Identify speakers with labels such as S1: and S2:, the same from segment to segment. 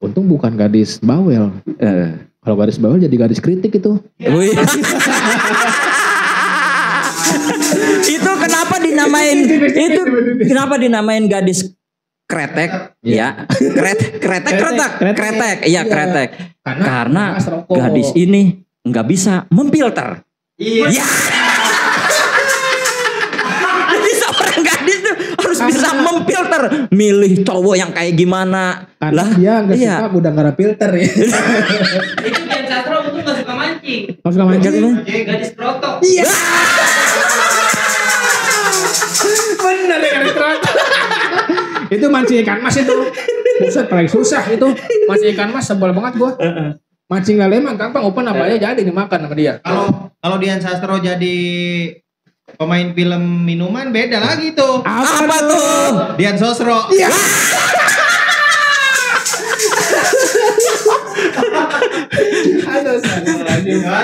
S1: untung bukan gadis bawel. Kalau gadis bawel jadi gadis kritik itu.
S2: Wih. Itu kenapa dinamain gadis kretek? Ya, kretek. Iya, kretek. Karena gadis ini nggak bisa memfilter. Iya. Ya. Jadi seorang gadis tuh harus bisa memfilter, milih cowok yang kayak gimana.
S1: Karena dia nggak suka udah nggak ada filter ya.
S3: Itu Dian Sastro itu nggak suka mancing.
S1: Nggak suka mancing?
S3: Gadis krotok.
S1: Iya. Bener ya gadis krotok. Itu mancing ikan mas itu. Buset paling susah itu. Mancing ikan mas sebel banget gua. Mancing lele mah gampang, open apa aja jadi dimakan sama dia.
S4: Kalau Dian Sastro jadi pemain film minuman beda lagi tuh.
S2: Apa tuh?
S4: Dian Sosro.
S1: Iya.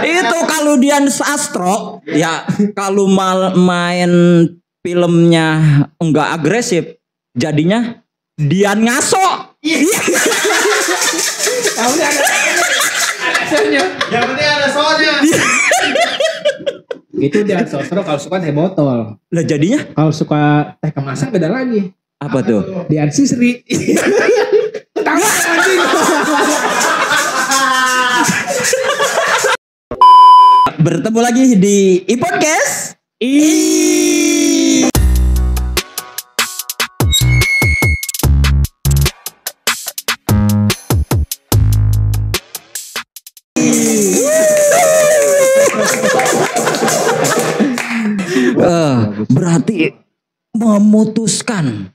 S2: Itu kalau Dian Sastro ya kalau main filmnya enggak agresif jadinya Dian Ngaso. Iya.
S1: Kamu ada soalnya.
S4: Yang penting ada soalnya.
S1: Itu Dian Sastro kalau suka teh botol.
S2: Lah jadinya
S1: Kalau suka teh kemasan beda lagi.
S2: apa tuh?
S1: Dian Sisri. Tahu anjing.
S2: Bertemu lagi di iPodcast. Berarti memutuskan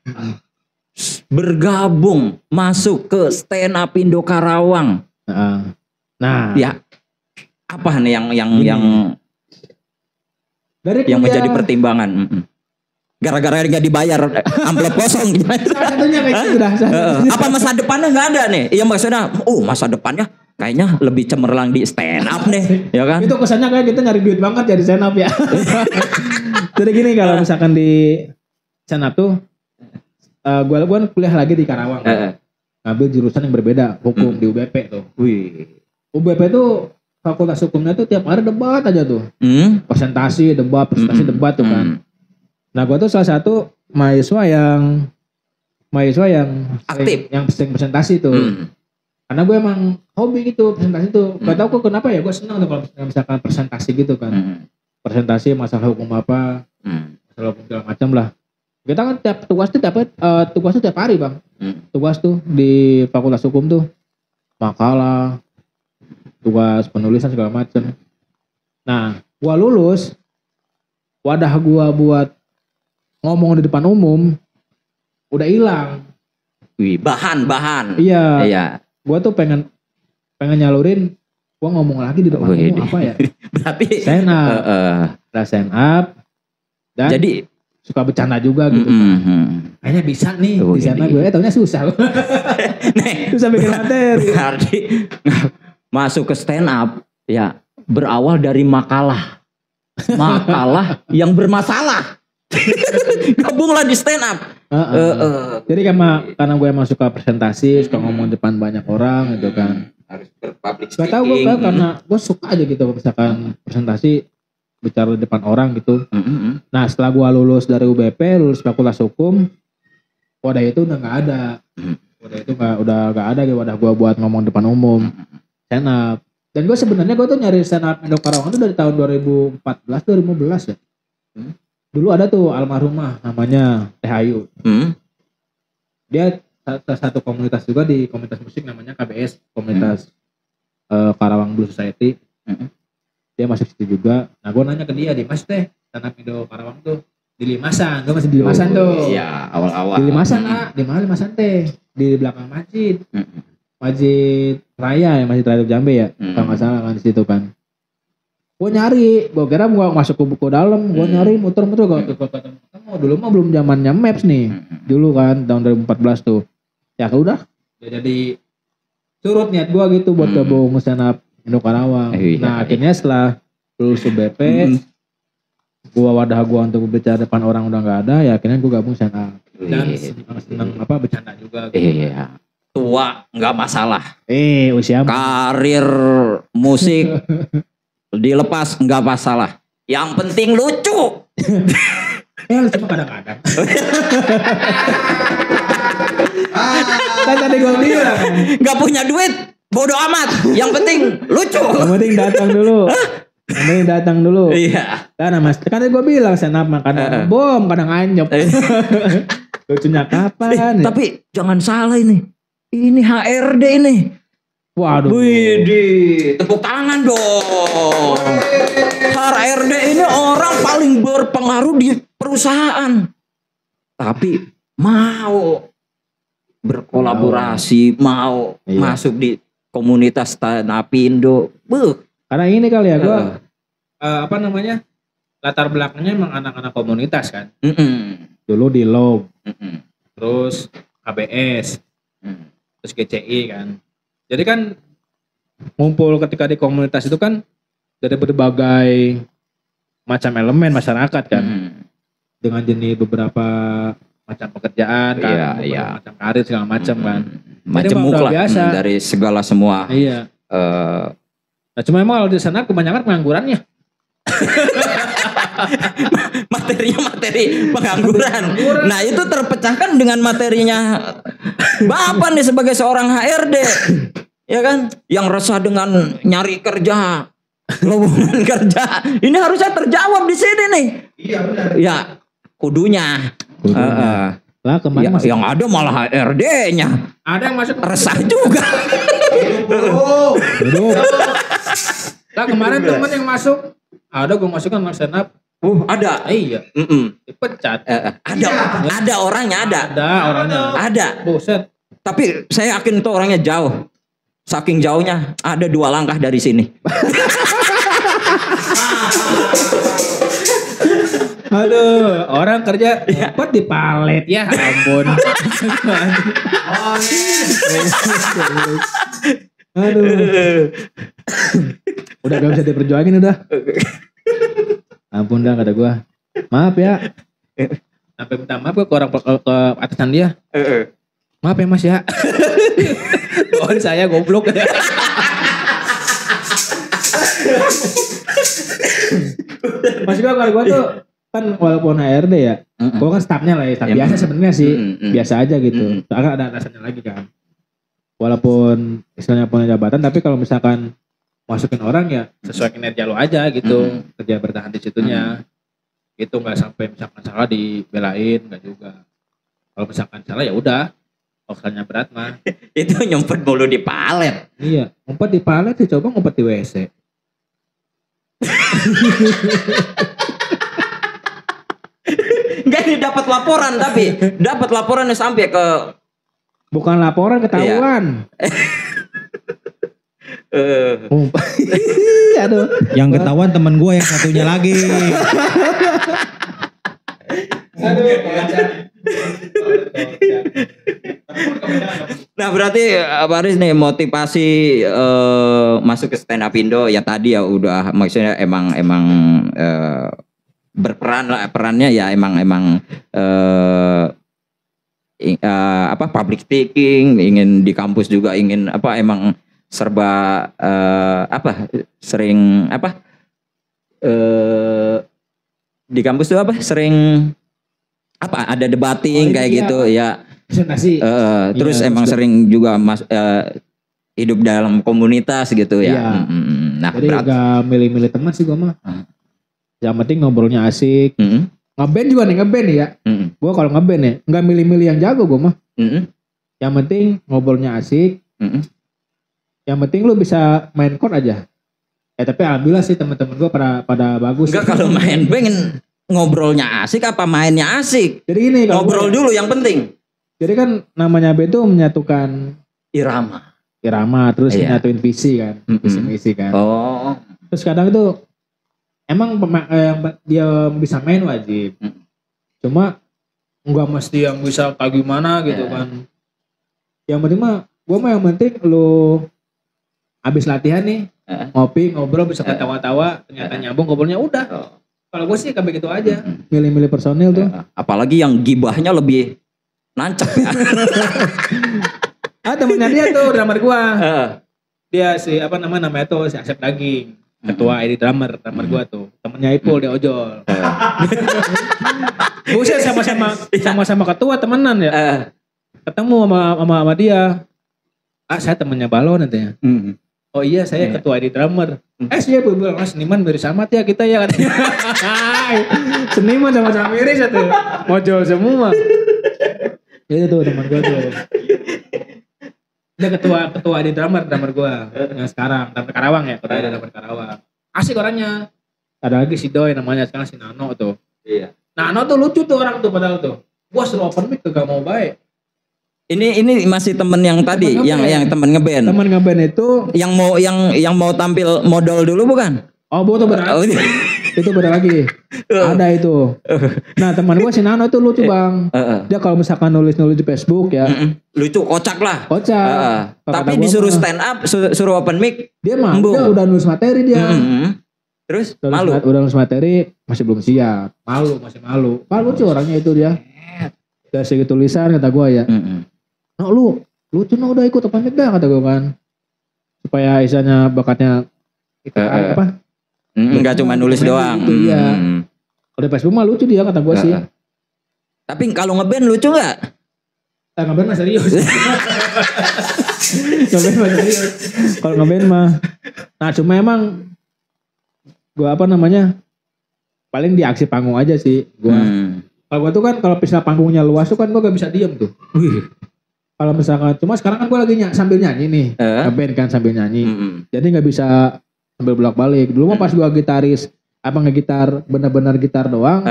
S2: bergabung masuk ke Stand Up Indo Karawang.
S1: Nah,
S2: Ya, apa nih yang
S1: dari
S2: menjadi pertimbangan? Gara-gara nggak dibayar amplop kosong gimana?
S1: salah satunya kayak gitu dah.
S2: Apa masa depannya nggak ada nih? Iya maksudnya, masa depannya kayaknya lebih cemerlang di stand up nih, ya kan?
S1: Itu kesannya kayak kita nyari duit banget jadi stand up ya. Jadi gini kalau misalkan di stand up tuh, gue kuliah lagi di Karawang. Ngambil jurusan yang berbeda, hukum di UBP tuh.
S2: Wih.
S1: UBP tuh fakultas hukumnya tuh tiap hari debat aja tuh. Presentasi debat tuh kan. Nah gue tuh salah satu mahasiswa yang
S2: Aktif.
S1: yang sering presentasi tuh. Karena gue emang hobi gitu presentasi tuh. Gak tau kok kenapa ya gue senang tuh kalau misalkan presentasi gitu kan. Presentasi masalah hukum apa, masalah hukum segala macam lah. Kita kan tugasnya tiap hari bang. Tugas tuh di fakultas hukum tuh makalah, tugas penulisan segala macam. Nah, gua lulus, wadah gua buat ngomong di depan umum udah hilang.
S2: Wih, bahan.
S1: Iya. Gua tuh pengen nyalurin, gua ngomong lagi di depan umum apa ya?
S2: Berarti
S1: stand up. Stand up. Dan
S2: jadi
S1: suka bercanda juga gitu. Kayaknya bisa nih di sana gue. Taunya susah. Susah bikin materi.
S2: Berarti masuk ke stand up ya berawal dari makalah yang bermasalah. Gabunglah di stand up.
S1: Jadi karena gue emang suka presentasi, suka ngomong depan banyak orang gitu kan.
S2: Harus berpublic
S1: speaking. Gak tau gue karena gue suka aja gitu misalkan presentasi bicara di depan orang gitu. Nah setelah gue lulus dari UBP, lulus fakultas hukum, wadah itu udah nggak ada. Wadah itu udah nggak ada gitu, wadah gue buat ngomong depan umum, stand up. Dan gue sebenarnya gue tuh nyari stand up Indo Karawang itu dari tahun 2014-2015 ya. Dulu ada tuh almarhumah namanya Teh Ayu. Dia salah satu komunitas juga di komunitas musik namanya KBS, komunitas Karawang Blues Society. Dia masuk situ juga. Nah gue nanya ke dia, di Mas Teh, stand up Indo Karawang tuh di Limasan. Gue masih di Limasan tuh.
S2: Iya, awal-awal.
S1: Di Limasan di mana Limasan Teh? Di belakang masjid. Masjid Raya ya, Masjid Raya Jambe ya. Kalau nggak salah kan di situ kan. Gue nyari, gue kira gue masuk ke buku dalam, gue nyari muter-muter gue ketemu. Dulu mah belum zamannya Maps nih. Dulu kan tahun 2014 tuh. Ya udah, jadi surut niat gue gitu buat gabung stand up Indo Karawang. Nah akhirnya setelah lulus UBP, wadah gua untuk berbicara depan orang udah nggak ada, ya akhirnya gua gabung stand up. Dan senang bercanda juga. Gitu.
S2: Iya. tua nggak masalah.
S1: Usia
S2: Karir musik dilepas nggak masalah. Yang penting lucu.
S1: lu cuma kadang-kadang. Kan tadi gue bilang.
S2: Nggak punya duit, bodoh amat. Yang penting lucu.
S1: Yang penting datang dulu. Yang penting datang dulu.
S2: Iya.
S1: Karena mas, kan tadi gue bilang stand up mah kadang bom, kadang anyep. Lucunya kapan? Ya?
S2: Tapi jangan salah ini. Ini HRD ini.
S1: Waduh.
S2: Widih, tepuk tangan dong. HRD ini orang paling berpengaruh di perusahaan. Tapi mau berkolaborasi, mau masuk di komunitas stand up Indo.
S1: Karena ini kali ya gue apa namanya? Latar belakangnya emang anak-anak komunitas kan. Dulu di LOB. Terus KBS. Terus GCI kan. Jadi kan ngumpul ketika di komunitas itu kan dari berbagai macam elemen masyarakat kan. Dengan jenis beberapa macam pekerjaan kan, macam karir segala macam kan.
S2: Majemuk lah dari segala semua.
S1: Iya. Nah cuma emang kalau di sana kebanyakan penganggurannya.
S2: Materinya materi pengangguran. Nah itu terpecahkan dengan materinya Bapak nih sebagai seorang HRD, ya kan, yang resah dengan nyari kerja, lowongan kerja. Ini harusnya terjawab di sini nih. Iya benar. Ya kudunya.
S1: Lah kemarin
S2: yang ada malah HRD-nya.
S1: Ada yang masuk
S2: resah juga.
S1: Lah kemarin temen yang masuk, ada gue masukin sama stand up.
S2: Ada.
S1: Iya. Dipecat.
S2: Ada orangnya ada.
S1: Ada orangnya.
S2: Ada.
S1: Buset.
S2: Tapi saya yakin itu orangnya jauh. Saking jauhnya ada 2 langkah dari sini.
S1: Aduh, orang kerja buat di palet ya ampun. Aduh. Udah gak bisa diperjuangin udah. Ampun dah kata gua. Maaf ya. Sampai minta maaf ke orang ke atasan dia. Maaf ya Mas ya. Doain saya goblok. Mas kalau gua tuh kan walaupun HRD ya, gua kan staffnya lah ya, staff biasa sebenarnya sih, biasa aja gitu. Soalnya ada atasannya lagi kan. Walaupun istilahnya punya jabatan, tapi kalau misalkan masukin orang ya sesuai kinerja lo aja gitu, kerja bertahan di situnya. Itu nggak sampai misalkan salah dibelain, nggak juga. Kalau misalkan salah ya udah, okelannya berat mah.
S2: Itu nyumpet mulu di palet.
S1: Iya, ngumpet di palet sih, coba ngumpet di WC.
S2: Enggak, ini dapat laporan tapi dapat laporannya sampai ke
S1: bukan laporan, ketahuan. Aduh.
S4: Yang ketahuan temen gue yang satunya lagi.
S2: Nah berarti Pak Aris nih motivasi masuk ke stand up Indo ya tadi ya udah maksudnya emang berperan lah, perannya ya emang public speaking, ingin di kampus juga ingin emang serba sering di kampus tuh sering ada debating kayak gitu ya.
S1: Presentasi.
S2: Terus emang sering juga hidup dalam komunitas gitu ya.
S1: Iya. Nah, jadi gak milih-milih teman sih gue mah. Yang penting ngobrolnya asik. Ngeband juga nih, ngeband ya. Gue kalau ngeband ya nggak milih-milih yang jago gue mah. Yang penting ngobrolnya asik. Yang penting lu bisa main chord aja. Tapi alhamdulillah sih teman-teman gue pada bagus.
S2: Enggak, kalau main band ngobrolnya asik apa mainnya asik?
S1: Jadi gini,
S2: ngobrol dulu yang penting.
S1: Jadi kan namanya band itu menyatukan irama terus menyatuin visi kan, visi kan. Oh. Terus kadang itu emang dia bisa main wajib. Cuma nggak mesti yang bisa kayak gimana gitu kan. Yang penting mah, gue mah yang penting lu habis latihan nih, ngopi, ngobrol, bisa ketawa-tawa, ternyata nyambung ngobrolnya udah. Kalau gue sih kayak gitu aja, milih-milih personil tuh.
S2: Apalagi yang gibahnya lebih nancep ya.
S1: Temennya dia tuh drummer gua.
S2: Heeh.
S1: Dia si namanya tuh si Asep Daging. Ketua ID drummer gua tuh. Temennya Ipul dia ojol. Buset sama-sama ketua temenan ya. Ketemu sama dia. Saya temennya Balon nantinya. Oh iya saya ketua ID drummer. Saya bilang seniman miris amat ya kita ya katanya. Seniman sama-sama miris tuh. Ojol semua. Itu tuh teman gue tuh. Dia ketua ID drummer gua yang sekarang drummer Karawang ya, ketua ID drummer Karawang. Asik orangnya. Ada lagi si Doi namanya sekarang si Nano tuh. Iya. Nano tuh lucu tuh orang tuh padahal tuh. Gua suruh open mic kagak mau baik.
S2: Ini masih temen yang tadi, yang temen ngeband.
S1: Temen ngeband itu
S2: yang mau tampil modal dulu bukan?
S1: Oh, betul benar. Itu beda lagi. Ada itu. Nah, teman gue si Nano itu lucu, Bang. Dia kalau misalkan nulis di Facebook ya.
S2: Lucu, kocak lah.
S1: Kocak.
S2: Tapi disuruh stand up, suruh open mic.
S1: Dia mah dia udah nulis materi dia.
S2: Terus
S1: malu. Udah nulis materi masih belum siap. Masih malu. Lucu orangnya itu dia. Dari segi tulisan kata gue ya. No, lucu udah ikut open mic dah kata gue kan. Supaya isanya bakatnya apa?
S2: Enggak cuma nulis doang.
S1: Gitu, iya. Kalau di Facebook mah lucu dia kata gue sih.
S2: Tapi kalau ngeband lucu nggak?
S1: Ngeband mah serius. Kalau ngeband mah. Nah cuma emang gue paling di aksi panggung aja sih. Kalau gue tuh kan kalau misalnya panggungnya luas tuh kan gue gak bisa diem tuh. Kalau misalkan cuma sekarang kan gue lagi sambil nyanyi nih. Ngeband kan sambil nyanyi. Jadi gak bisa sambil bolak-balik. Dulu mah pas gua gitaris, ngegitar benar-benar gitar doang.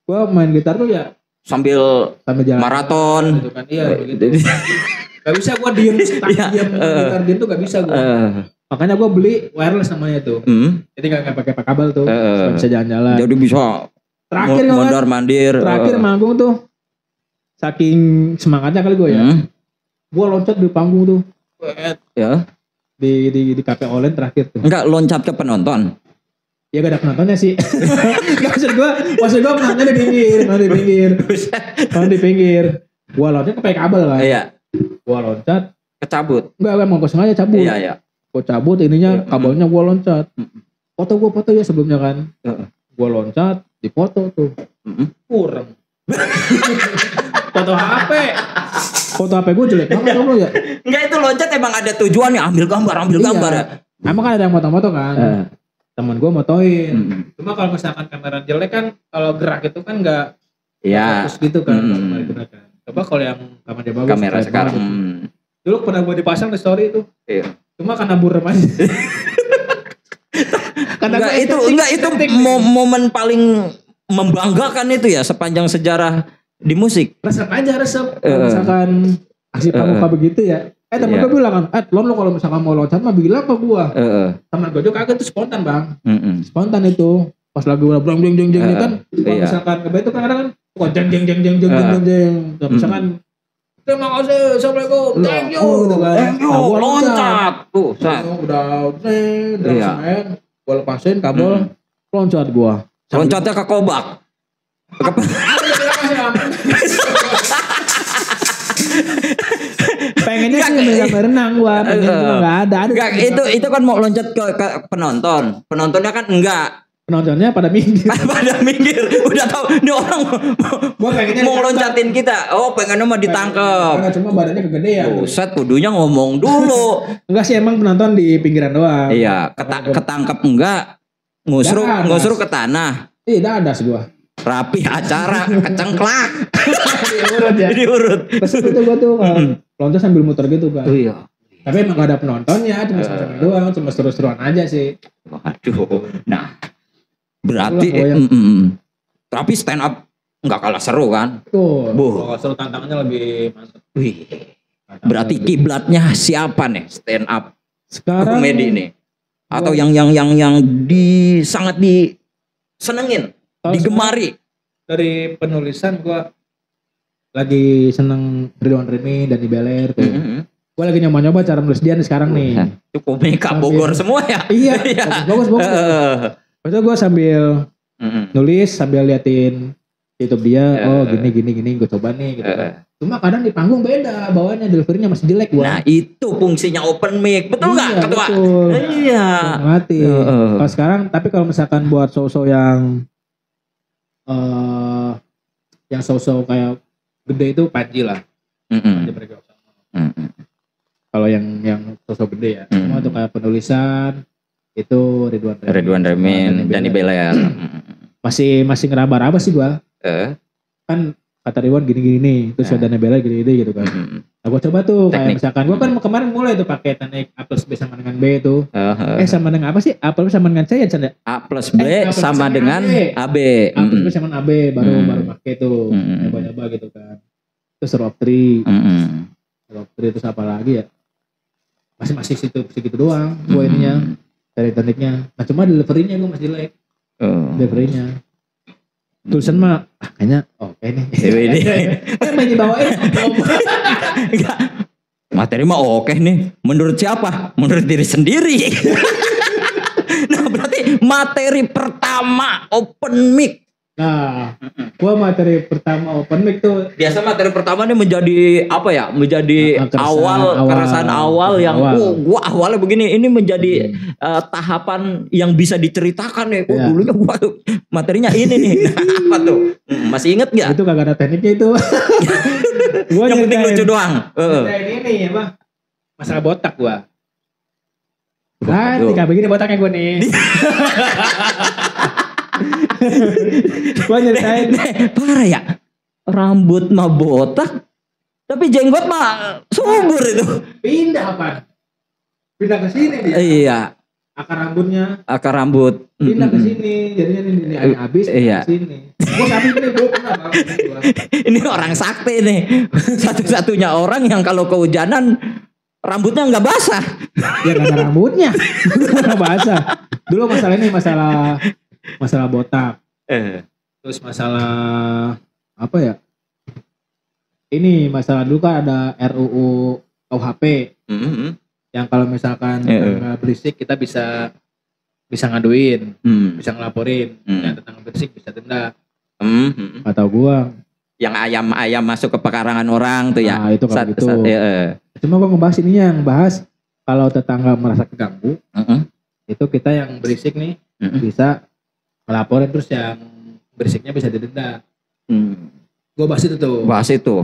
S1: Gua main gitar tuh ya
S2: sambil jalan
S1: gitu
S2: maraton
S1: kan. Iya begitu. Gak bisa gua diem gitar diem tuh gak bisa gua. Makanya gua beli wireless namanya tuh. Jadi gak pakai kabel tuh. Bisa jalan-jalan.
S2: Jadi bisa
S1: terakhir
S2: mondar mandir.
S1: Terakhir manggung tuh saking semangatnya kali gua ya. Gua loncat di panggung tuh.
S2: Ya.
S1: Di Cafe Olen terakhir tuh.
S2: Enggak loncat ke penonton.
S1: Ya gak ada penontonnya sih. Maksud gue penontonnya di pinggir. Gua loncat ke kabel kan.
S2: Iya.
S1: Gua loncat.
S2: Kecabut.
S1: Enggak, emang kosong aja cabut.
S2: Iya.
S1: Gua cabut ininya kabelnya gua loncat. Foto ya sebelumnya kan. Gua loncat, dipoto tuh. Kurang. Foto HP gue jelek banget dong lo ya.
S2: Enggak, itu loncat emang ada tujuannya, ambil gambar ya.
S1: Emang kan ada yang foto-foto kan. Temen gue motoin. Cuma kalau misalkan kamera jelek kan kalau gerak itu kan enggak fokus gitu kan. Coba kalau yang kamera bagus.
S2: Kamera sekarang.
S1: Dulu pernah gue dipasang di story itu.
S2: Iya.
S1: Cuma karena burem aja.
S2: itu momen paling membanggakan itu ya sepanjang sejarah di musik.
S1: Resep. Misalkan aksi pramuka begitu ya. Temen gue bilang kan, lo kalau misalkan mau loncat mah bilang ke gue. Temen gue juga kaget tuh spontan bang. Spontan itu. Pas lagu jeng kan. Kalau misalkan kebetulan itu kadang-kadang jeng. Misalkan terima kasih, assalamualaikum, thank you.
S2: Loncat. Tuh,
S1: udah main. Gue lepasin kabel, loncat gue.
S2: Loncatnya ke kobak.
S1: Pengennya sih nggak berenang gua, nggak ada.
S2: Itu kan mau loncat ke penonton. Penontonnya kan enggak.
S1: Penontonnya pada minggir.
S2: Udah tahu ini orang mau loncatin kita. Oh, pengennya mah ditangkap.
S1: Cuma badannya kegedean.
S2: Buset, kudunya ngomong dulu.
S1: Enggak sih, emang penonton di pinggiran doang.
S2: Iya, ketangkep enggak. Ngusruk ke tanah.
S1: Iya, ada sih gua.
S2: Rapi acara, kecengklak.
S1: Diurut. Terus itu gua tuh loncat sambil muter gitu kan.
S2: Iya.
S1: Tapi emang gak ada penontonnya, cuma sama doang, cuma seru-seruan aja sih.
S2: Waduh. Nah, berarti tapi stand up nggak kalah seru kan?
S1: Tuh. Kalau seru tantangannya lebih mantap.
S2: Wih. Berarti kiblatnya siapa nih stand up
S1: sekarang
S2: komedi ini? Atau yang sangat disenengin, digemari?
S1: Dari penulisan gua lagi seneng Ridwan Remi dan Beler tuh. Gue lagi nyoba-nyoba cara nulis dia nih sekarang nih.
S2: Itu komika Bogor semua ya?
S1: Iya. Bagus. Maksudnya gue sambil nulis, sambil liatin YouTube dia, oh gini gue coba nih gitu kan. Cuma kadang di panggung beda, bawaannya deliverynya masih jelek gua.
S2: Nah itu fungsinya open mic, betul nggak
S1: Iya,
S2: ketua?
S1: betul.
S2: Iya.
S1: Mati. Kalau sekarang, tapi kalau misalkan buat show-show yang show-show kayak gede itu Panji lah. Panji Pragiwaksono. Kalau yang show-show gede ya, semua tuh kayak penulisan itu Ridwan
S2: Remin, Dani Beler.
S1: Masih ngeraba-raba sih gua. Kan kata Ridwan gini-gini nih, terus Dani Beler gini-gini gitu kan. Nah gua coba tuh kayak misalkan gua kan kemarin mulai tuh pakai teknik A plus B sama dengan B tuh. Sama dengan apa sih? A plus sama dengan C ya Chan ya?
S2: A plus B sama dengan AB.
S1: A plus B sama dengan AB baru pakai tuh. Coba-coba gitu kan. Terus row of three. Row of three terus apa lagi ya? Masih segitu doang gua ininya. Dari tekniknya. Nah cuma deliverynya gue masih jelek. Deliverynya. Tulisan mah kayaknya oke nih. Main dibawain.
S2: Enggak. Materi mah oke nih. Menurut siapa? Menurut diri sendiri. Nah berarti materi pertama open mic.
S1: Nah, gua materi pertama open mic tuh.
S2: Biasa materi pertama nih menjadi apa ya? Menjadi keresahan awal yang gua awalnya begini. Ini menjadi tahapan yang bisa diceritakan nih. Dulunya gua materinya ini nih. Nah, apa tuh? Masih inget nggak?
S1: Itu kagak ada tekniknya itu. Gua
S2: yang penting lucu doang.
S1: Ini apa? Masalah botak gua. Kan, begini botaknya gua nih. Gua nyeritain
S2: parah ya, rambut mah botak tapi jenggot mah subur itu.
S1: Pindah apa? Pindah ke sini dia.
S2: Iya,
S1: akar
S2: rambut
S1: pindah ke sini, jadinya ini habis ke sini. Gua sapi ini gua pernah banget.
S2: Ini orang sakti nih, satu-satunya orang yang kalau kehujanan rambutnya nggak basah.
S1: Ya nggak ada rambutnya, nggak basah. Dulu masalah ini masalah botak. Terus masalah apa ya? Ini masalah dulu kan ada RUU KUHP. Yang kalau misalkan berisik kita bisa ngaduin, bisa ngelaporin. Yang tentang berisik bisa denda. Atau gua
S2: yang ayam masuk ke pekarangan orang tuh ya.
S1: Nah, itu kalau gitu. Cuma gua ngebahas ininya, yang bahas kalau tetangga merasa keganggu, itu kita yang berisik nih bisa ngelaporin, terus yang berisiknya bisa didenda. Gue bahas itu tuh.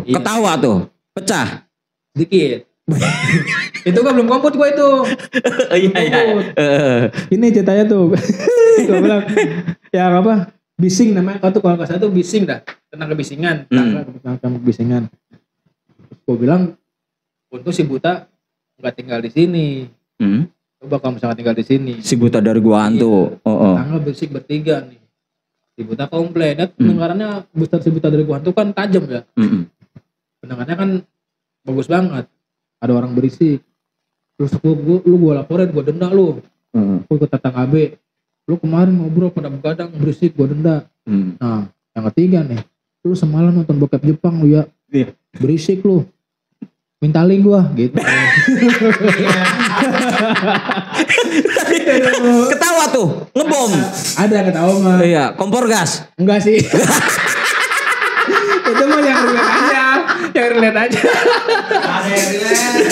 S1: Iya.
S2: Ketawa tuh. Pecah.
S1: Sedikit. Itu kan belum komput gue itu.
S2: Iya.
S1: Ini ceritanya tuh. Gue bilang, ya apa? Bising namanya. Kalau nggak salah tuh bising dah. Tentang kebisingan. Tentang kebisingan. Gue bilang, untuk si buta nggak tinggal di sini. Coba kalau misalnya tinggal di sini.
S2: Si buta dari gua hantu.
S1: Tanggal berisik bertiga nih. Si buta komplain. Dan pendengarannya si buta dari gua hantu kan tajam ya. Pendengarannya kan bagus banget. Ada orang berisik. Terus gua laporin, gua denda lu. Gua ke tetangga B. Lu kemarin ngobrol pada begadang berisik, gua denda. Nah, yang ketiga nih. Lu semalam nonton bokep Jepang lu ya. Berisik lu. Minta link gua gitu.
S2: Ketawa tuh, ngebom.
S1: Ada yang ketawa mah.
S2: Iya, kompor gas.
S1: Enggak sih. Itu mah yang relate aja.
S4: Ada yang relate.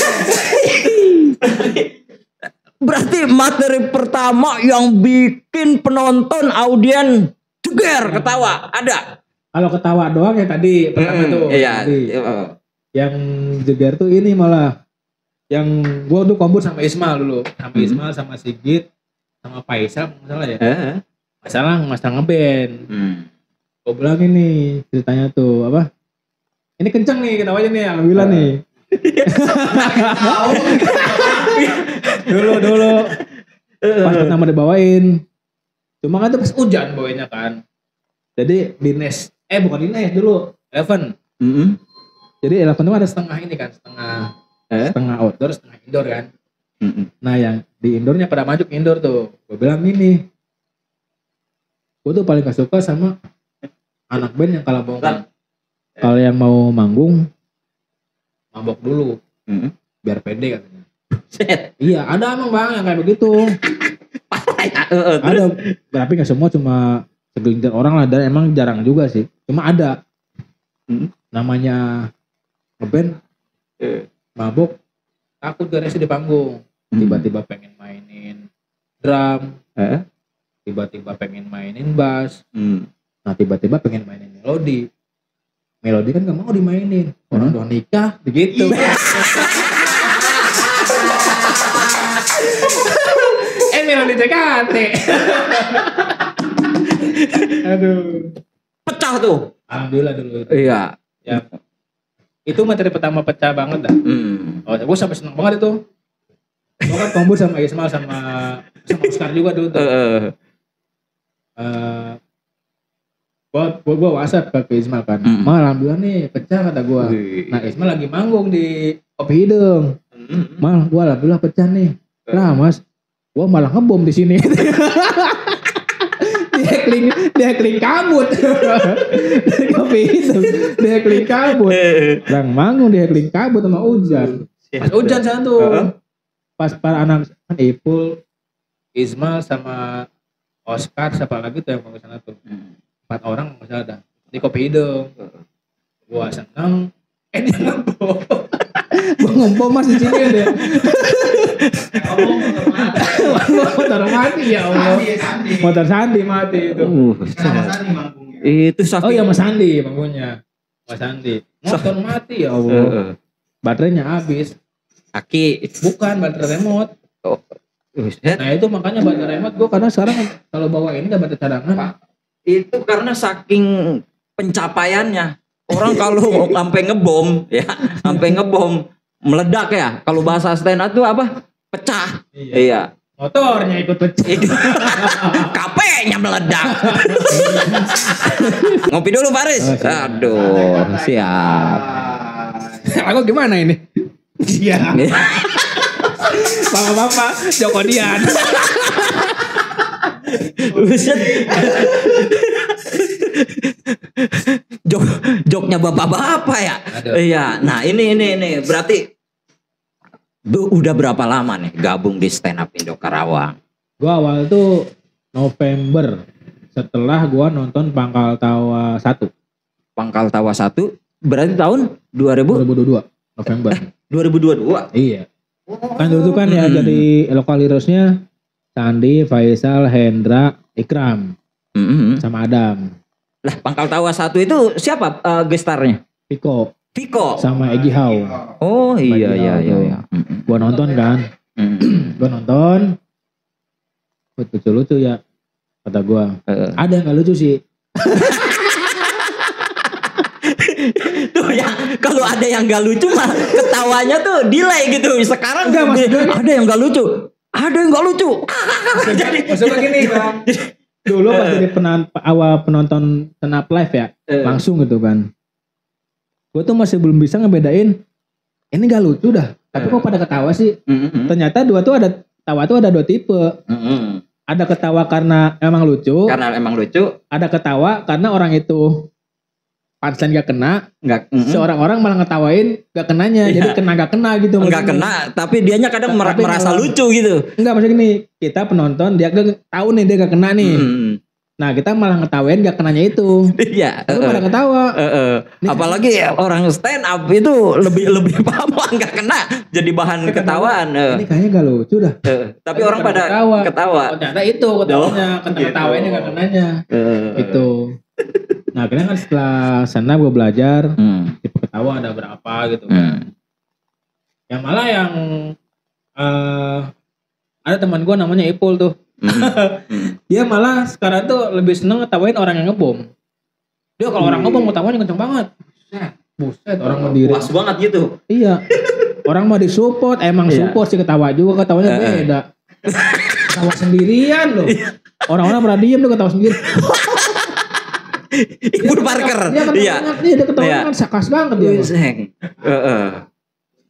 S2: Berarti materi pertama yang bikin penonton audien jeger ketawa ada.
S1: Kalau ketawa doang yang tadi pertama tuh.
S2: Iya.
S1: Yang jeger tuh ini malah yang gua tuh kombur sama Ismail dulu, sama Ismail sama Sigit sama Faisal masalah ya. Masalah ngeband. Gua bilang ini ceritanya tuh apa? Ini kenceng nih ketawanya nih, alhamdulillah nih. dulu pas pertama dibawain, cuma kan tuh pas hujan bawainnya kan. Jadi di Nes, bukan di Nes dulu, Eleven. Jadi Eleven itu ada setengah ini kan, setengah outdoor, setengah indoor kan. Nah yang di indoornya pada maju ke indoor tuh. Gue bilang gini, gue tuh paling gak suka sama anak band yang kalau yang mau manggung, mabok dulu, biar pede katanya. Iya ada emang bang yang kayak begitu. Ada, tapi gak semua, cuma segelintir orang lah, dan emang jarang juga sih. Cuma ada namanya ngeband mabuk, takut garasi di panggung. Tiba-tiba pengen mainin drum, tiba-tiba pengen mainin bass, nah tiba-tiba pengen mainin melodi. Melodi kan gak mau dimainin, orang udah nikah, begitu. Melodi JKT. Aduh.
S2: Pecah tuh.
S1: Alhamdulillah dulu.
S2: Iya.
S1: Ya. Itu materi pertama pecah banget dah. Oh, gue sampai seneng banget itu. Gue kan kombur sama Ismail sama Oscar juga dulu tuh. Gue WhatsApp ke Ismail kan. Mal, alhamdulillah nih pecah kata gue. Nah Ismail lagi manggung di Kopi Hidung. Mal, gue alhamdulillah pecah nih. Lah mas, gue malah ngebom di sini. dia kling kabut. Dari Kopi Hidung, dia kling kabut. Orang manggung dia kling kabut sama hujan. Pas hujan sana tuh. Pas para anak kan Ipul, Ismail sama Oscar siapa lagi tuh yang mau ke sana tuh. 4 orang nggak ada di Kopi Hidung. Gua seneng, dia ngebom. Gua ngebom mas di sini deh. Motor mati ya Allah. Motor Sandi mati itu.
S4: Sama Sandi manggungnya.
S2: Itu saking.
S1: Oh iya Mas Sandi manggungnya. Mas Sandi. Motor mati ya Allah. Baterainya habis.
S2: Aki.
S1: Bukan baterai remote.
S2: Oh.
S1: Nah itu makanya baterai remote gua karena sekarang kalau bawa ini gak baterai cadangan.
S2: Itu karena saking pencapaiannya. Orang kalau sampai ngebom ya, sampai ngebom meledak ya. Kalau bahasa stand up itu apa? Pecah. Iya.
S1: Motornya ikut pecah.
S2: KP-nya meledak. Ngopi dulu Faris. Aduh, siap.
S1: Aku gimana ini? Iya. Bapak-bapak Joko Dian.
S2: Buset. Joknya bapak-bapak ya. Iya. Nah ini berarti udah berapa lama nih gabung di Stand Up Indo Karawang?
S1: Gua awal tuh November setelah gua nonton Pangkal Tawa 1.
S2: Pangkal Tawa 1 berarti tahun
S1: 2022 November.
S2: 2022.
S1: Iya. Kan dulu tuh kan ya jadi lokal heroesnya Sandi, Faisal, Hendra, Ikram, sama Adam.
S2: Lah Pangkal Tawa 1 itu siapa gestarnya?
S1: Piko sama Egi Hau.
S2: Oh iya.
S1: Gua nonton kan. Gua nonton. Lucu-lucu ya kata gua. Ada yang gak lucu sih.
S2: Tuh ya, kalau ada yang gak lucu mah ketawanya tuh delay gitu. Sekarang
S1: enggak,
S2: ada yang gak lucu. Ada yang gak lucu.
S1: Jadi maksudnya gini kan. Dulu pas jadi awal penonton stand up live ya, langsung gitu kan. Gue tuh masih belum bisa ngebedain ini gak lucu dah. Tapi kok pada ketawa sih? Ternyata tawa tuh ada 2 tipe. Ada ketawa karena emang lucu. Ada ketawa karena orang itu punchline gak kena. Seorang orang malah ngetawain gak kenanya. Jadi kena gak kena gitu.
S2: Gak kena, tapi dianya kadang merasa lucu gitu.
S1: Enggak, maksudnya gini, kita penonton dia gak tahu nih dia gak kena nih. Nah kita malah ngetawain gak kenanya itu.
S2: Iya.
S1: Lu pada ketawa.
S2: Apalagi orang stand up itu lebih paham gak kena jadi bahan ketawaan.
S1: Ini kayaknya gak lucu dah.
S2: Tapi orang pada ketawa.
S1: Oh, ternyata itu ketawanya, ketawainnya gak kenanya. Itu. Nah akhirnya kan setelah sana gue belajar tipe ketawa ada berapa gitu kan. Yang malah yang ada teman gue namanya Ipul tuh. Dia malah sekarang tuh lebih seneng ngetawain orang yang ngebom. Dia kalau orang ngebom ketawanya kenceng banget. Buset, orang mau diri.
S2: Puas banget gitu.
S1: Iya. Orang mau disupport, emang support sih ketawa juga, ketawanya beda. Ketawa sendirian loh. Orang-orang pernah diem tuh ketawa sendiri.
S2: Ibu Parker.
S1: Iya. Dia ketawa kan sakas banget dia.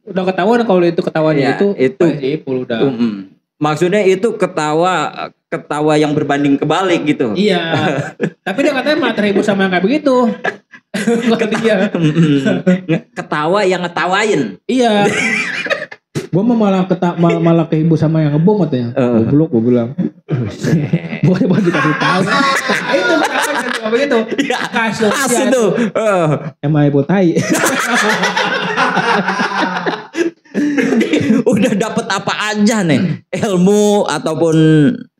S1: Udah ketahuan kalau itu ketawanya itu Ipul udah.
S2: Maksudnya itu ketawa yang berbanding kebalik gitu.
S1: Iya. Tapi dia katanya malah terhibur sama yang kayak begitu.
S2: Ketawa yang ngetawain.
S1: Iya. Gue malah kehibur sama yang ngebom katanya. Goblok gue bilang. Bukan buat dikasih tahu. Nah, itu kenapa begitu?
S2: Ya,
S1: Kasus
S2: khas itu.
S1: emang ibu tai.
S2: Udah dapet apa aja nih, ilmu ataupun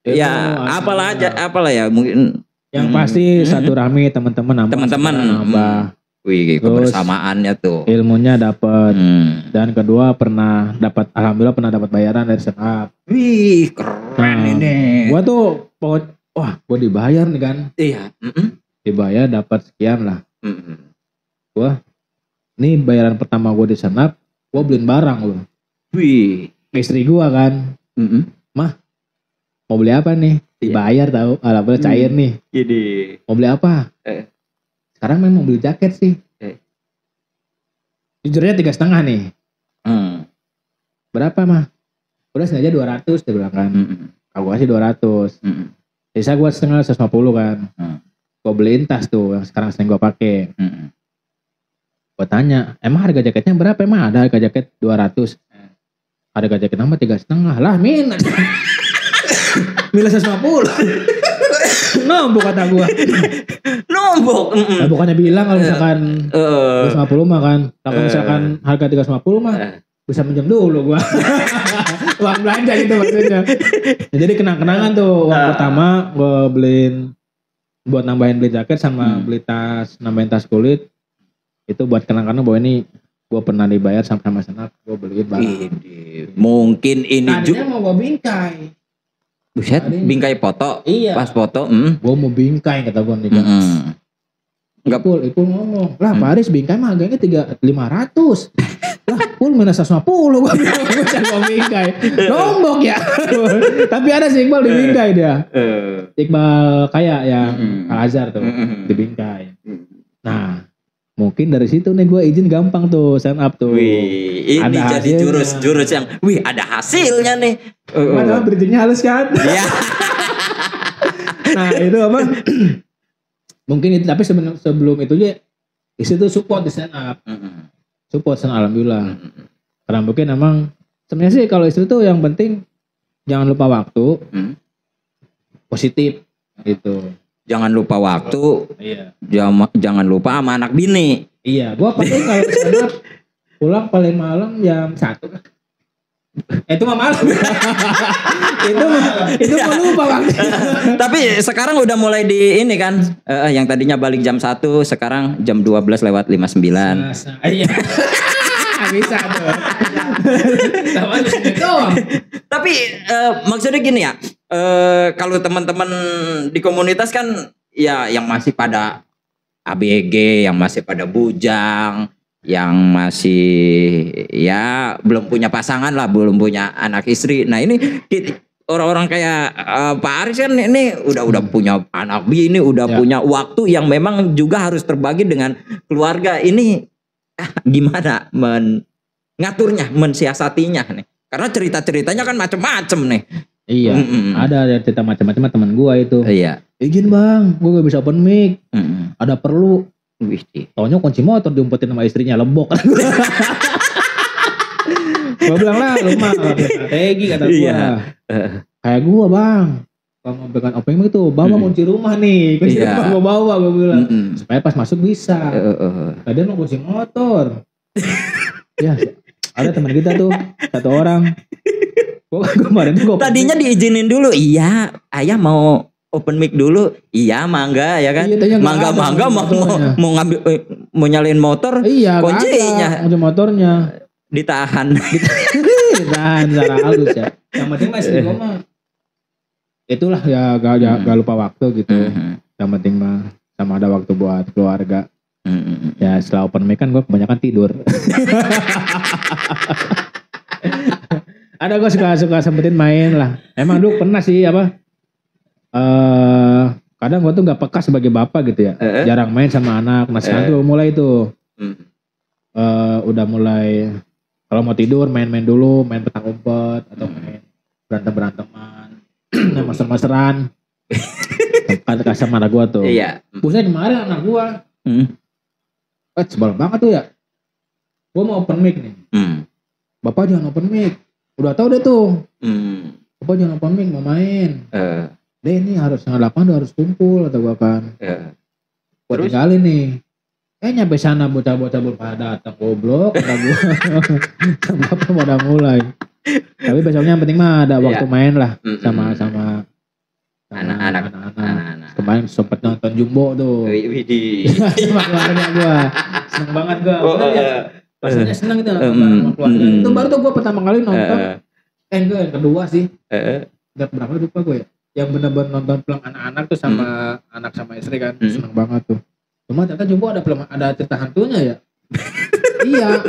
S2: ya apalah ya mungkin.
S1: Yang pasti satu rame teman-teman nambah.
S2: Wih,
S1: Terus,
S2: kebersamaannya tuh.
S1: Ilmunya dapat. Dan kedua alhamdulillah pernah dapat bayaran dari stand-up.
S2: Wih, keren ini.
S1: Gua tuh gua dibayar nih kan.
S2: Iya.
S1: Dibayar dapat sekian lah. Gua nih bayaran pertama gua di stand-up, gua beliin barang loh.
S2: Wih,
S1: Istri gua kan. Mah, mau beli apa nih? Dibayar tahu, alhamdulillah cair nih.
S2: Jadi
S1: Mau beli apa? Sekarang memang beli jaket sih. Jujurnya 3,5 nih. Berapa mah? Udah sengaja 200 dia bilang kan. Aku kasih 200. Sisa gue setengah 150 kan. Gue beliin tas tuh yang sekarang sering gue pakai. Gue tanya, emang harga jaketnya berapa? Emang ada harga jaket 200? Harga jaket nama 3,5 lah minat. Milih 150. Nombok kata gue.
S2: nombok.
S1: Nah, bukannya bilang kalau misalkan 350 mah kan. Kalau misalkan harga 350 mah bisa minjem dulu gua. Uang belanja gitu maksudnya. Nah, jadi kenang-kenangan tuh uang pertama gua beliin buat nambahin beli jaket sama beli tas, nambahin tas kulit. Itu buat kenang-kenang bahwa ini gua pernah dibayar sama senap, gua beliin barang.
S2: Mungkin ini juga
S1: mau gua bingkai.
S2: Buset, bingkai foto.
S1: Iya.
S2: Pas foto,
S1: Gua mau bingkai kata gua nih kan. Ipul ngomong, lah Pak Aris bingkai mah harganya 500. Lah Pul minus 150 gua mau bingkai. Nombok ya. Tapi ada sih Iqbal di bingkai dia. Iqbal kayak yang Al Azhar tuh di bingkai. Nah, mungkin dari situ nih gue izin gampang tuh stand up tuh.
S2: Wih, ini
S1: ada
S2: jadi
S1: hasilnya.
S2: jurus yang ada hasilnya nih.
S1: Mana bridgingnya halus kan?
S2: Iya.
S1: Nah itu apa? Mungkin itu, tapi sebelum itu aja itu support di stand up. Support alhamdulillah. Karena mungkin emang sebenarnya sih kalau istri tuh yang penting jangan lupa waktu. Positif gitu.
S2: Jangan lupa waktu.
S1: Iya.
S2: Jangan lupa sama anak bini.
S1: Iya, gua paling kalau stand up pulang paling malam jam 1. Itu mah malam. itu mah lupa waktu.
S2: Tapi sekarang udah mulai di ini kan, yang tadinya balik jam 1, sekarang jam 12:59.
S1: Iya. Bisa tuh. Sama doang.
S2: Tapi maksudnya gini ya, kalau teman-teman di komunitas kan ya yang masih pada ABG, yang masih pada bujang, yang masih ya belum punya pasangan lah, belum punya anak istri. Nah ini orang-orang kayak Pak Aris kan ini udah punya anak bini, udah punya waktu yang memang juga harus terbagi dengan keluarga. Ini gimana ngaturnya, mensiasatinya nih? Karena cerita-ceritanya kan macem-macem nih.
S1: Iya, ada cerita macam-macam teman gua itu.
S2: Iya.
S1: Izin bang, gua gak bisa open mic. Ada perlu. Taunya kunci motor diumpetin sama istrinya lebok. Gua bilang lah, lu mah strategi kata gua. Iya. Kayak gua bang, kalau mau pegang open mic itu bawa kunci rumah nih. Kunci rumah gua bawa, gua bilang. Supaya pas masuk bisa. Tadi mau kunci motor. Ya, ada teman kita tuh, satu orang.
S2: Tadinya diizinin dulu, iya, ayah mau open mic dulu, iya mangga ya kan,
S1: iya,
S2: mangga mau ngambil mau nyalain motor,
S1: iya,
S2: kuncinya,
S1: kunci motornya
S2: ditahan
S1: secara halus ya. Yang penting mas gue mah, itulah ya gak lupa waktu gitu. Yang penting mah sama ada waktu buat keluarga. Ya setelah open mic kan gue kebanyakan tidur. Ada gue suka sempetin main lah. Emang dulu pernah sih apa? Kadang gue tuh nggak peka sebagai bapak gitu ya. Jarang main sama anak. Nah sekarang tuh mulai tuh. Udah mulai kalau mau tidur main-main dulu, main petang umpet atau main berantem-beranteman, main master-masteran. Kata sama anak gue tuh.
S2: Iya.
S1: Pusnya kemarin anak gue. Sebel banget tuh ya. Gue mau open mic nih. Bapak jangan open mic. Udah tau deh tuh. Kok jangan paming mau main. Deh ini harus setengah 8 udah harus kumpul atau gua kan. Gua tinggalin nih. Nyampe sana bocah-bocah pada datang goblok. Kata gua. Bapak pada mulai. Tapi besoknya yang penting mah ada waktu main lah sama anak-anak. Kemarin sempet nonton Jumbo tuh.
S2: Widih.
S1: Sama keluarga gua. Seneng banget gua. Rasanya seneng itu sama keluarga. Itu baru tuh gua pertama kali nonton. Enggak, yang kedua sih. Enggak berapa lupa gue ya. Yang benar-benar nonton film anak-anak tuh sama anak sama istri kan. Seneng banget tuh. Cuma ternyata Jumbo ada cerita hantunya ya. Iya.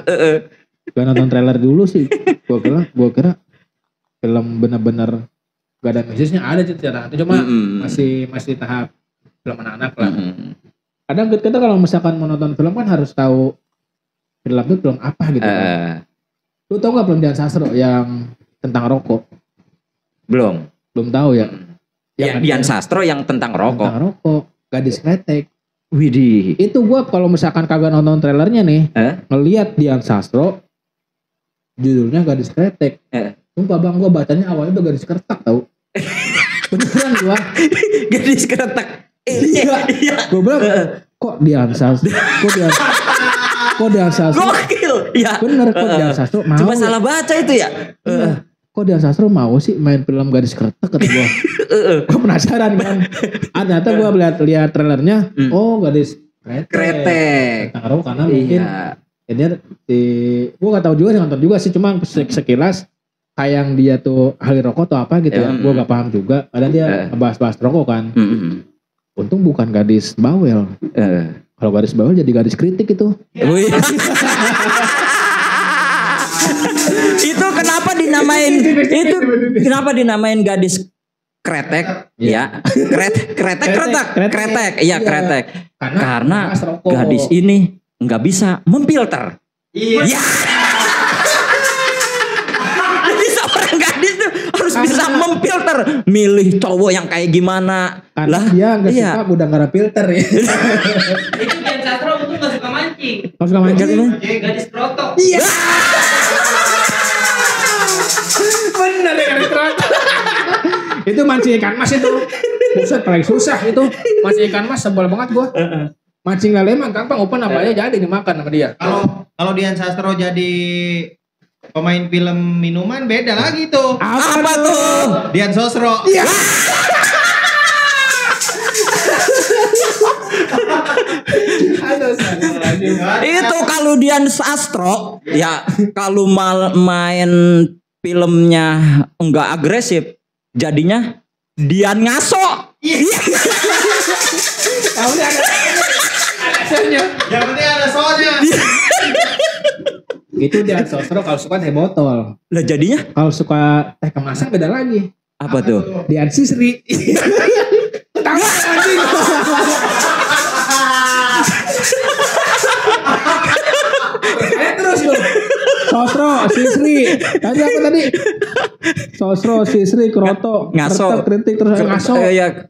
S1: Gue nonton trailer dulu sih. Gua kira film benar-benar gak ada mesejnya, ada cerita hantu. Cuma masih tahap film anak-anak lah. Kadang kita kalau misalkan mau nonton film kan harus tahu film itu film apa gitu kan. Lu tau gak film Dian Sastro yang tentang rokok?
S2: Belum
S1: tahu ya.
S2: Yang Dian Sastro yang tentang rokok.
S1: Tentang rokok, gadis kretek.
S2: Widih.
S1: Itu gua kalau misalkan kagak nonton trailernya nih, ngelihat Dian Sastro, judulnya gadis kretek. Sumpah bang, gua bacanya awalnya tuh gadis kertak tau. Beneran gua.
S2: Gadis kertak.
S1: Iya. Gua bilang, kok Dian Sastro? Kok Dian Sastro?
S2: Gokil. Ya.
S1: Bener, kok Dian Sastro mau?
S2: Cuma salah baca itu ya.
S1: Kok Dian Sastro mau sih main film gadis kertak kata gua. Gua penasaran kan. Ternyata gua lihat trailernya, oh gadis kretek. Tentang rokok karena mungkin gua gak tahu juga sih, nonton juga sih, cuma sekilas kayak dia tuh ahli rokok atau apa gitu ya. Gua gak paham juga. Padahal dia ngebahas-bahas rokok kan. Untung bukan gadis bawel. Kalau gadis bawel jadi gadis kritik itu.
S2: Itu kenapa dinamain gadis kretek? Ya, kretek. Iya, kretek. Karena gadis ini nggak bisa memfilter. Iya. Jadi seorang gadis tuh harus bisa memfilter, milih cowok yang kayak gimana.
S1: Karena dia nggak suka udah nggak ada filter ya.
S3: Itu Dian Sastro itu nggak suka mancing.
S1: Nggak suka mancing.
S3: Gadis krotok.
S1: Iya. Bener ya gadis krotok. Itu mancing ikan mas itu. Buset paling susah itu. Mancing ikan mas sebel banget gua. Mancing lele mah gampang, open apa aja jadi dimakan sama dia.
S4: Kalau Dian Sastro jadi pemain film minuman beda lagi tuh.
S2: Apa tuh?
S4: Dian Sosro.
S1: Iya.
S2: Itu kalau Dian Sastro ya, kalau main filmnya enggak agresif, jadinya Dian Ngaso.
S1: Kamu ada soalnya.
S4: Yang penting ada soalnya.
S1: Itu Dian Sastro kalau suka teh botol.
S2: Lah jadinya
S1: Kalau suka teh kemasan beda lagi.
S2: apa tuh?
S1: Dian Sisri. Tahu anjing. Terus lu. Sosro, Sisri. Tadi apa tadi? Sosro, Sisri, Kroto,
S2: Ngaso.
S1: Kritik terus Ngaso.
S2: Ya.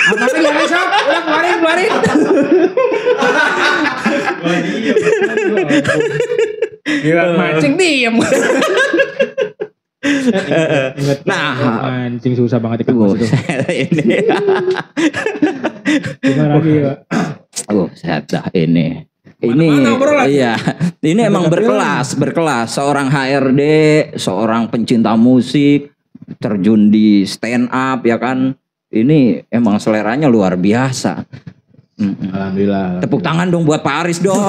S1: Apa lagi yang Ngaso? Udah keluarin. Gila, mancing diem.
S2: Nah,
S1: mancing susah banget ikan mas itu.
S2: Ini.
S1: Gimana lagi ya?
S2: Saya dah ini.
S1: Mana-mana obrolan.
S2: Iya, ini emang berkelas. Seorang HRD, seorang pencinta musik, terjun di stand up ya kan. Ini emang seleranya luar biasa.
S1: Alhamdulillah.
S2: Tepuk tangan dong buat Pak Aris dong.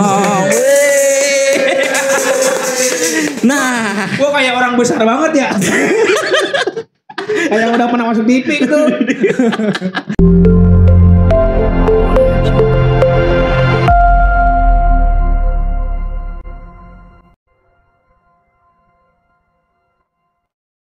S2: Nah,
S1: Gua kayak orang besar banget ya. Kayak udah pernah masuk TV gitu.